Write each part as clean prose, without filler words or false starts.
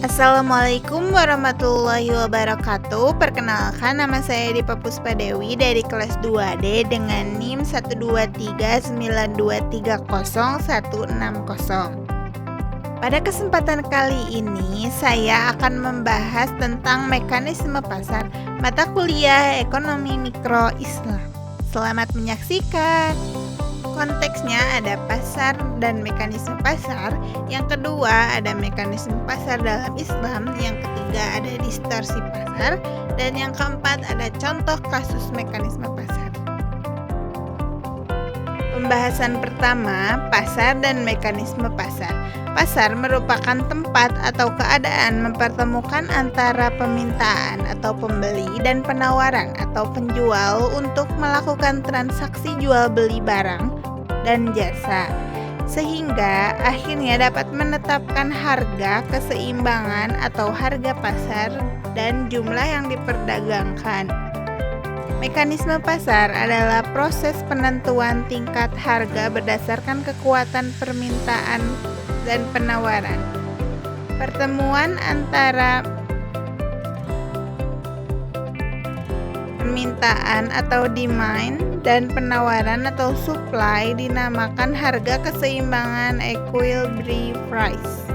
Assalamualaikum warahmatullahi wabarakatuh. Perkenalkan, nama saya Dipa Puspadewi dari kelas 2D dengan NIM 12392300160. Pada kesempatan kali ini, saya akan membahas tentang mekanisme pasar mata kuliah Ekonomi Mikro Islam. Selamat menyaksikan. Konteksnya ada pasar dan mekanisme pasar. Yang kedua ada mekanisme pasar dalam Islam. Yang ketiga ada distorsi pasar. Dan yang keempat ada contoh kasus mekanisme pasar. Pembahasan pertama, pasar dan mekanisme pasar. Pasar merupakan tempat atau keadaan mempertemukan antara permintaan atau pembeli dan penawaran atau penjual untuk melakukan transaksi jual beli barang dan jasa, sehingga akhirnya dapat menetapkan harga keseimbangan atau harga pasar dan jumlah yang diperdagangkan. Mekanisme pasar adalah proses penentuan tingkat harga berdasarkan kekuatan permintaan dan penawaran. Pertemuan antara permintaan atau demand dan penawaran atau supply dinamakan harga keseimbangan equilibrium price.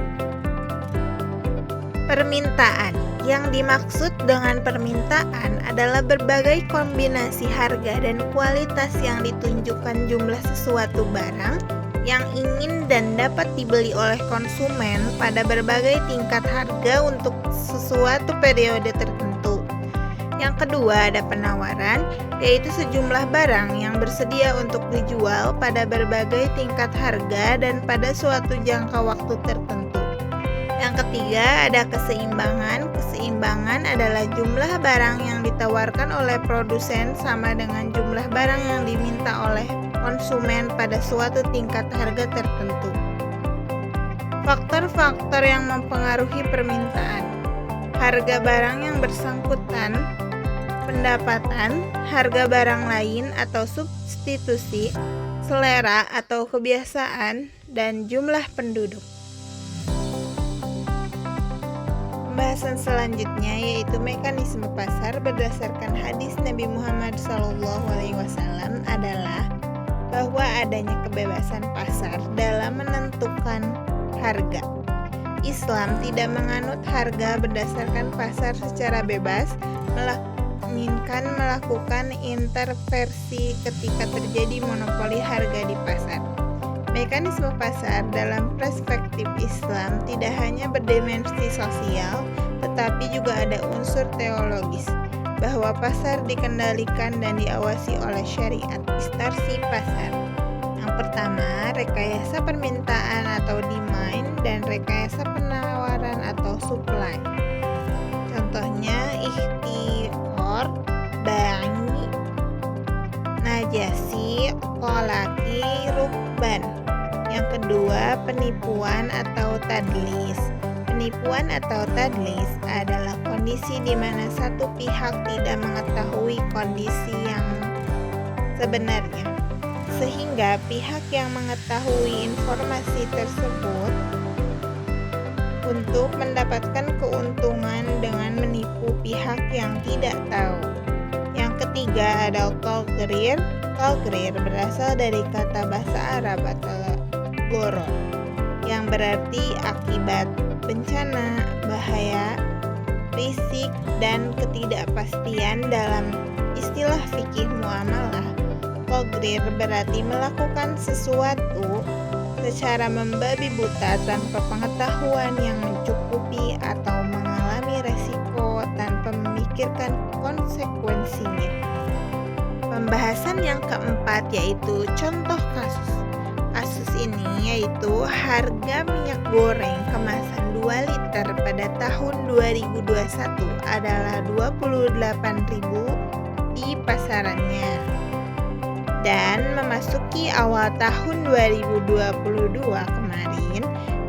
Permintaan. Yang dimaksud dengan permintaan adalah berbagai kombinasi harga dan kualitas yang ditunjukkan jumlah sesuatu barang yang ingin dan dapat dibeli oleh konsumen pada berbagai tingkat harga untuk sesuatu periode tertentu. Yang kedua ada penawaran, yaitu sejumlah barang yang bersedia untuk dijual pada berbagai tingkat harga dan pada suatu jangka waktu tertentu. Yang ketiga ada keseimbangan. Keseimbangan adalah jumlah barang yang ditawarkan oleh produsen sama dengan jumlah barang yang diminta oleh konsumen pada suatu tingkat harga tertentu. Faktor-faktor yang mempengaruhi permintaan: harga barang yang bersangkutan, pendapatan, harga barang lain atau substitusi, selera atau kebiasaan, dan jumlah penduduk. Pembahasan selanjutnya yaitu mekanisme pasar berdasarkan hadis Nabi Muhammad SAW adalah bahwa adanya kebebasan pasar dalam menentukan harga. Islam tidak menganut harga berdasarkan pasar secara bebas, melainkan melakukan intervensi ketika terjadi monopoli harga di pasar. Mekanisme pasar dalam perspektif Islam tidak hanya berdimensi sosial, tetapi juga ada unsur teologis, bahwa pasar dikendalikan dan diawasi oleh syariat. Distorsi pasar. Yang pertama, rekayasa permintaan atau demand dan rekayasa penawaran atau supply. Contohnya ikhtikor, bangi, najasi, kolaki, rukban. Yang kedua, penipuan atau tadlis. Penipuan atau tadlis adalah kondisi di mana satu pihak tidak mengetahui kondisi yang sebenarnya, sehingga pihak yang mengetahui informasi tersebut untuk mendapatkan keuntungan dengan menipu pihak yang tidak tahu. Yang ketiga ada tagrir. Tagrir berasal dari kata bahasa Arab atau goron, yang berarti akibat, bencana, bahaya, risik, dan ketidakpastian. Dalam istilah fikih muamalah, tagrir berarti melakukan sesuatu secara membabi buta tanpa pengetahuan yang mencukupi atau mengalami resiko tanpa memikirkan konsekuensinya. Pembahasan yang keempat yaitu contoh kasus. Kasus ini yaitu harga minyak goreng kemasan 2 liter pada tahun 2021 adalah 28.000 di pasarannya. Dan memasuki awal tahun 2022 kemarin,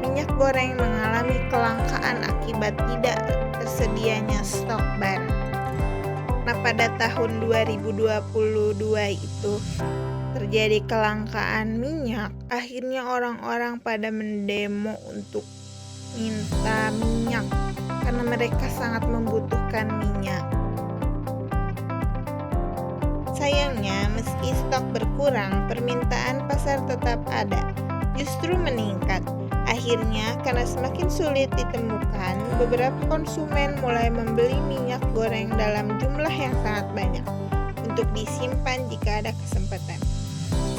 minyak goreng mengalami kelangkaan akibat tidak tersedianya stok barang. Nah, pada tahun 2022 itu terjadi kelangkaan minyak, akhirnya orang-orang pada mendemo untuk minta minyak karena mereka sangat membutuhkan minyak. Sayangnya, meski stok berkurang, permintaan pasar tetap ada, justru meningkat. Akhirnya, karena semakin sulit ditemukan, beberapa konsumen mulai membeli minyak goreng dalam jumlah yang sangat banyak untuk disimpan jika ada kesempatan.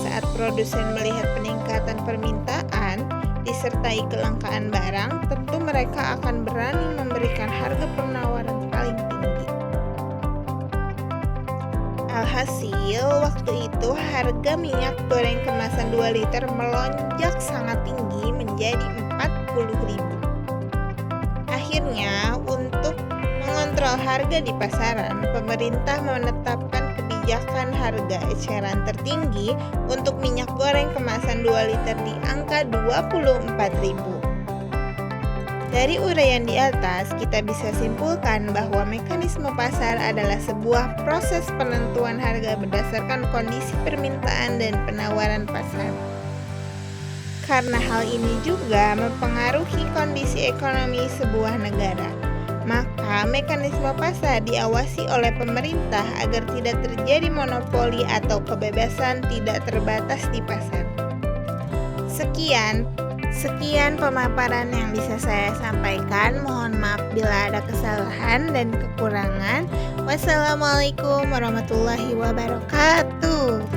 Saat produsen melihat peningkatan permintaan disertai kelangkaan barang, tentu mereka akan berani memberikan harga penawaran paling tinggi. Alhasil, waktu itu harga minyak goreng kemasan 2 liter melonjak sangat tinggi menjadi 40.000. Akhirnya, untuk mengontrol harga di pasaran, pemerintah menetapkan kebijakan harga eceran tertinggi untuk minyak goreng kemasan 2 liter di angka 24.000. Dari uraian di atas, kita bisa simpulkan bahwa mekanisme pasar adalah sebuah proses penentuan harga berdasarkan kondisi permintaan dan penawaran pasar. Karena hal ini juga mempengaruhi kondisi ekonomi sebuah negara, maka mekanisme pasar diawasi oleh pemerintah agar tidak terjadi monopoli atau kebebasan tidak terbatas di pasar. Sekian pemaparan yang bisa saya sampaikan. Mohon maaf bila ada kesalahan dan kekurangan. Wassalamualaikum warahmatullahi wabarakatuh.